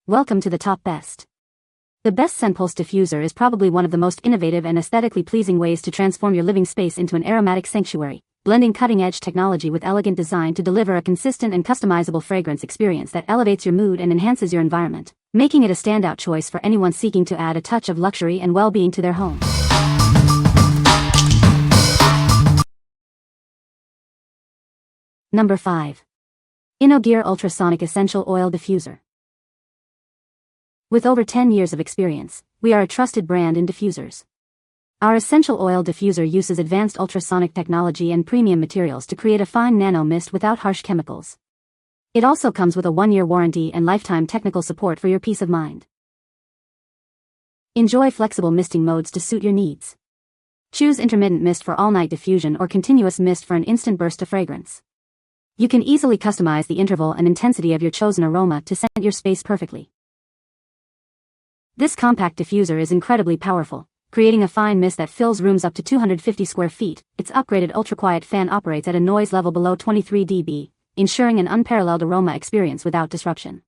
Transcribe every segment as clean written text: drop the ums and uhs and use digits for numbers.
Welcome to the top best. The best Scentpulse Diffuser is probably one of the most innovative and aesthetically pleasing ways to transform your living space into an aromatic sanctuary, blending cutting-edge technology with elegant design to deliver a consistent and customizable fragrance experience that elevates your mood and enhances your environment, making it a standout choice for anyone seeking to add a touch of luxury and well-being to their home. Number 5. InnoGear Ultrasonic Essential Oil Diffuser. With over 10 years of experience, we are a trusted brand in diffusers. Our essential oil diffuser uses advanced ultrasonic technology and premium materials to create a fine nano mist without harsh chemicals. It also comes with a 1-year warranty and lifetime technical support for your peace of mind. Enjoy flexible misting modes to suit your needs. Choose intermittent mist for all-night diffusion or continuous mist for an instant burst of fragrance. You can easily customize the interval and intensity of your chosen aroma to scent your space perfectly. This compact diffuser is incredibly powerful, creating a fine mist that fills rooms up to 250 square feet. Its upgraded ultra-quiet fan operates at a noise level below 23 dB, ensuring an unparalleled aroma experience without disruption.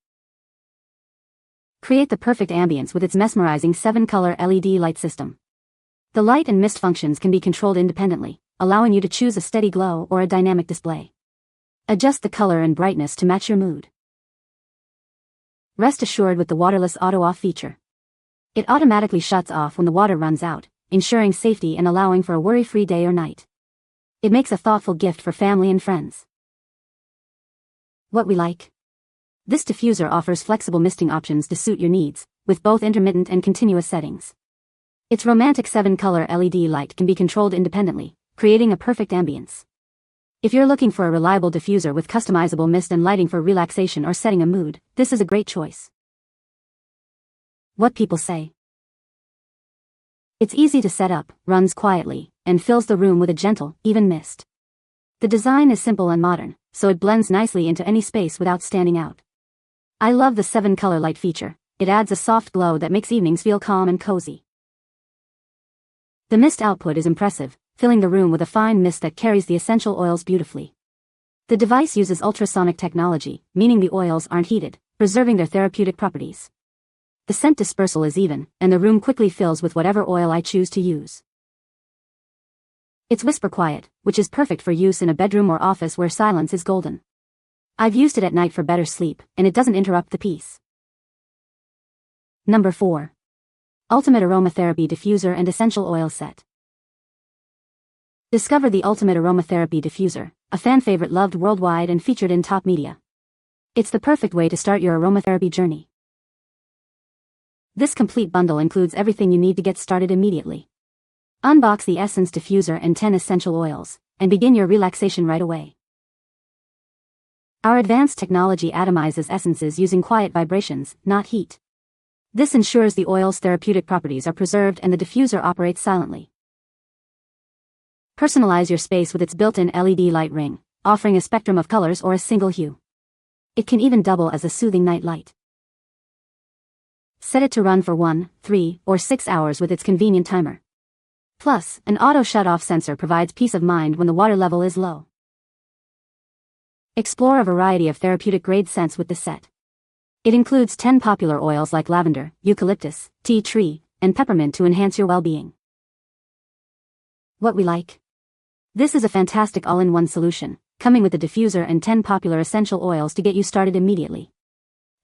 Create the perfect ambience with its mesmerizing 7-color LED light system. The light and mist functions can be controlled independently, allowing you to choose a steady glow or a dynamic display. Adjust the color and brightness to match your mood. Rest assured with the waterless auto-off feature. It automatically shuts off when the water runs out, ensuring safety and allowing for a worry-free day or night. It makes a thoughtful gift for family and friends. What we like. This diffuser offers flexible misting options to suit your needs, with both intermittent and continuous settings. Its romantic 7-color LED light can be controlled independently, creating a perfect ambience. If you're looking for a reliable diffuser with customizable mist and lighting for relaxation or setting a mood, this is a great choice. What people say. It's easy to set up, runs quietly, and fills the room with a gentle, even mist. The design is simple and modern, so it blends nicely into any space without standing out. I love the 7-color light feature. It adds a soft glow that makes evenings feel calm and cozy. The mist output is impressive, filling the room with a fine mist that carries the essential oils beautifully. The device uses ultrasonic technology, meaning the oils aren't heated, preserving their therapeutic properties. The scent dispersal is even, and the room quickly fills with whatever oil I choose to use. It's whisper quiet, which is perfect for use in a bedroom or office where silence is golden. I've used it at night for better sleep, and it doesn't interrupt the peace. Number 4. Ultimate Aromatherapy Diffuser and Essential Oil Set. Discover the Ultimate Aromatherapy Diffuser, a fan favorite loved worldwide and featured in top media. It's the perfect way to start your aromatherapy journey. This complete bundle includes everything you need to get started immediately. Unbox the Essence Diffuser and 10 essential oils, and begin your relaxation right away. Our advanced technology atomizes essences using quiet vibrations, not heat. This ensures the oil's therapeutic properties are preserved and the diffuser operates silently. Personalize your space with its built-in LED light ring, offering a spectrum of colors or a single hue. It can even double as a soothing night light. Set it to run for 1, 3, or 6 hours with its convenient timer. Plus, an auto shut-off sensor provides peace of mind when the water level is low. Explore a variety of therapeutic-grade scents with this set. It includes 10 popular oils like lavender, eucalyptus, tea tree, and peppermint to enhance your well-being. What we like. This is a fantastic all-in-one solution, coming with a diffuser and 10 popular essential oils to get you started immediately.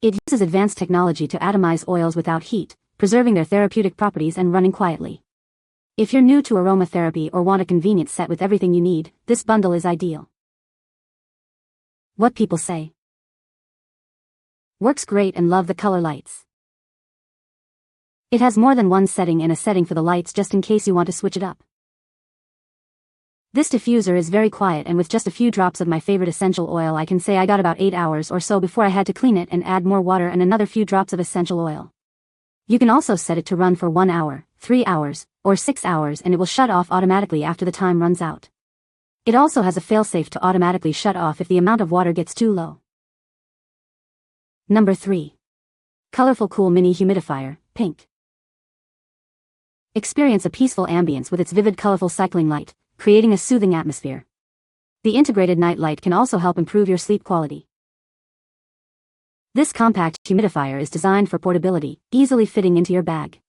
It uses advanced technology to atomize oils without heat, preserving their therapeutic properties and running quietly. If you're new to aromatherapy or want a convenient set with everything you need, this bundle is ideal. What people say. Works great and love the color lights. It has more than one setting and a setting for the lights just in case you want to switch it up. This diffuser is very quiet, and with just a few drops of my favorite essential oil I can say I got about 8 hours or so before I had to clean it and add more water and another few drops of essential oil. You can also set it to run for 1 hour, 3 hours, or 6 hours, and it will shut off automatically after the time runs out. It also has a failsafe to automatically shut off if the amount of water gets too low. Number 3. Colorful Cool Mini Humidifier, Pink. Experience a peaceful ambience with its vivid colorful cycling light, creating a soothing atmosphere. The integrated night light can also help improve your sleep quality. This compact humidifier is designed for portability, easily fitting into your bag.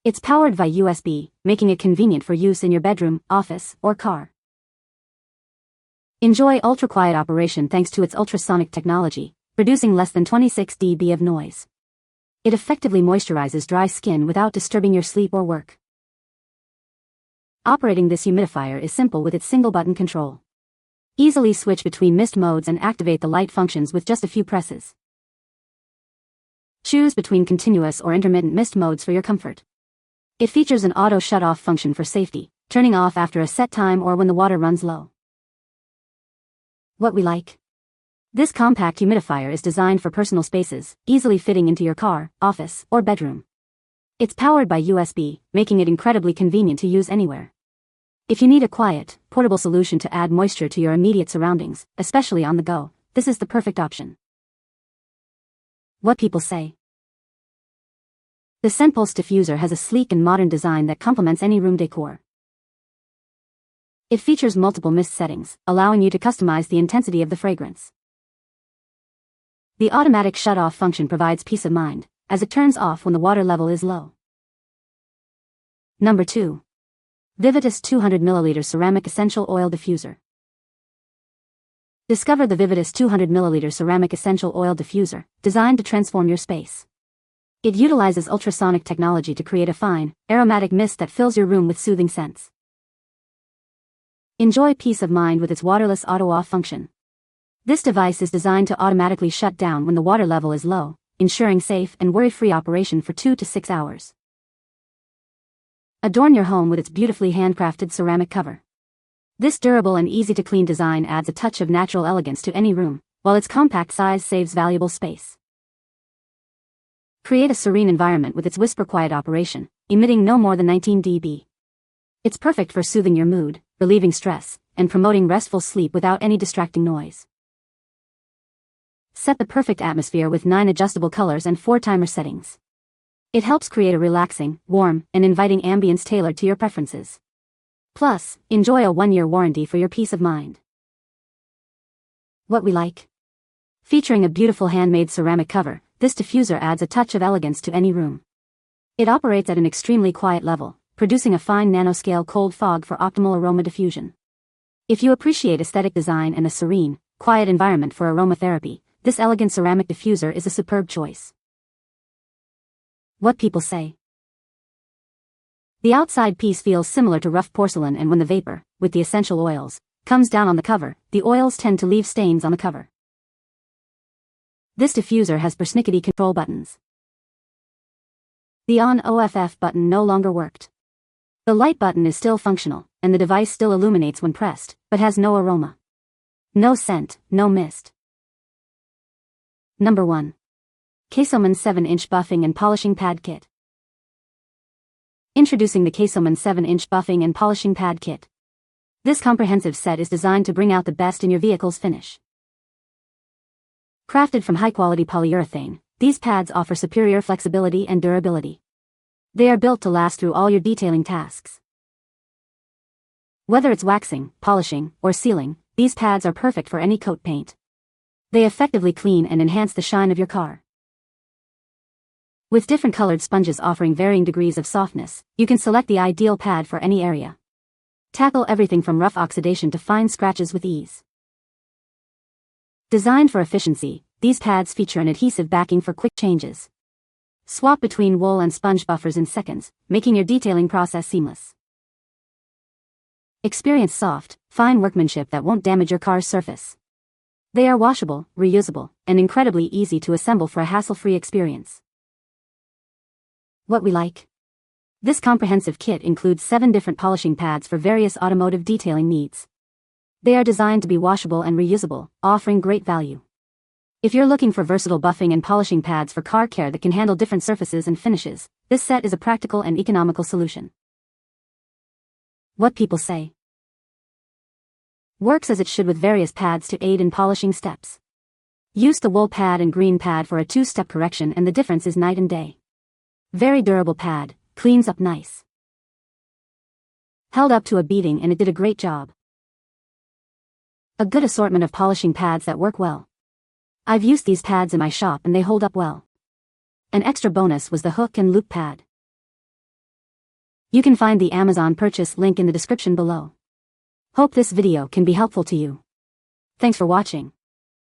It's powered by USB, making it convenient for use in your bedroom, office, or car. Enjoy ultra-quiet operation thanks to its ultrasonic technology, producing less than 26 dB of noise. It effectively moisturizes dry skin without disturbing your sleep or work. Operating this humidifier is simple with its single-button control. Easily switch between mist modes and activate the light functions with just a few presses. Choose between continuous or intermittent mist modes for your comfort. It features an auto shut-off function for safety, turning off after a set time or when the water runs low. What we like. This compact humidifier is designed for personal spaces, easily fitting into your car, office, or bedroom. It's powered by USB, making it incredibly convenient to use anywhere. If you need a quiet, portable solution to add moisture to your immediate surroundings, especially on the go, this is the perfect option. What people say. The Scentpulse Diffuser has a sleek and modern design that complements any room decor. It features multiple mist settings, allowing you to customize the intensity of the fragrance. The automatic shut-off function provides peace of mind, as it turns off when the water level is low. Number 2. VIVITEST 200 ml Ceramic Essential Oil Diffuser. Discover the VIVITEST 200 ml Ceramic Essential Oil Diffuser, designed to transform your space. It utilizes ultrasonic technology to create a fine, aromatic mist that fills your room with soothing scents. Enjoy peace of mind with its waterless auto-off function. This device is designed to automatically shut down when the water level is low, ensuring safe and worry-free operation for 2 to 6 hours. Adorn your home with its beautifully handcrafted ceramic cover. This durable and easy-to-clean design adds a touch of natural elegance to any room, while its compact size saves valuable space. Create a serene environment with its whisper-quiet operation, emitting no more than 19 dB. It's perfect for soothing your mood, relieving stress, and promoting restful sleep without any distracting noise. Set the perfect atmosphere with 9 adjustable colors and 4 timer settings. It helps create a relaxing, warm, and inviting ambience tailored to your preferences. Plus, enjoy a 1-year warranty for your peace of mind. What we like. Featuring a beautiful handmade ceramic cover, this diffuser adds a touch of elegance to any room. It operates at an extremely quiet level, producing a fine nanoscale cold fog for optimal aroma diffusion. If you appreciate aesthetic design and a serene, quiet environment for aromatherapy, this elegant ceramic diffuser is a superb choice. What people say. The outside piece feels similar to rough porcelain, and when the vapor, with the essential oils, comes down on the cover, the oils tend to leave stains on the cover. This diffuser has persnickety control buttons. The on/off button no longer worked. The light button is still functional, and the device still illuminates when pressed, but has no aroma. No scent, no mist. Number 1. CASOMAN 7-inch Buffing and Polishing Pad Kit. Introducing the CASOMAN 7-inch Buffing and Polishing Pad Kit. This comprehensive set is designed to bring out the best in your vehicle's finish. Crafted from high-quality polyurethane, these pads offer superior flexibility and durability. They are built to last through all your detailing tasks. Whether it's waxing, polishing, or sealing, these pads are perfect for any coat paint. They effectively clean and enhance the shine of your car. With different colored sponges offering varying degrees of softness, you can select the ideal pad for any area. Tackle everything from rough oxidation to fine scratches with ease. Designed for efficiency, these pads feature an adhesive backing for quick changes. Swap between wool and sponge buffers in seconds, making your detailing process seamless. Experience soft, fine workmanship that won't damage your car's surface. They are washable, reusable, and incredibly easy to assemble for a hassle-free experience. What we like. This comprehensive kit includes 7 different polishing pads for various automotive detailing needs. They are designed to be washable and reusable, offering great value. If you're looking for versatile buffing and polishing pads for car care that can handle different surfaces and finishes, this set is a practical and economical solution. What people say. Works as it should with various pads to aid in polishing steps. Use the wool pad and green pad for a 2-step correction, and the difference is night and day. Very durable pad, cleans up nice. Held up to a beating, and it did a great job. A good assortment of polishing pads that work well. I've used these pads in my shop and they hold up well. An extra bonus was the hook and loop pad. You can find the Amazon purchase link in the description below. Hope this video can be helpful to you. Thanks for watching.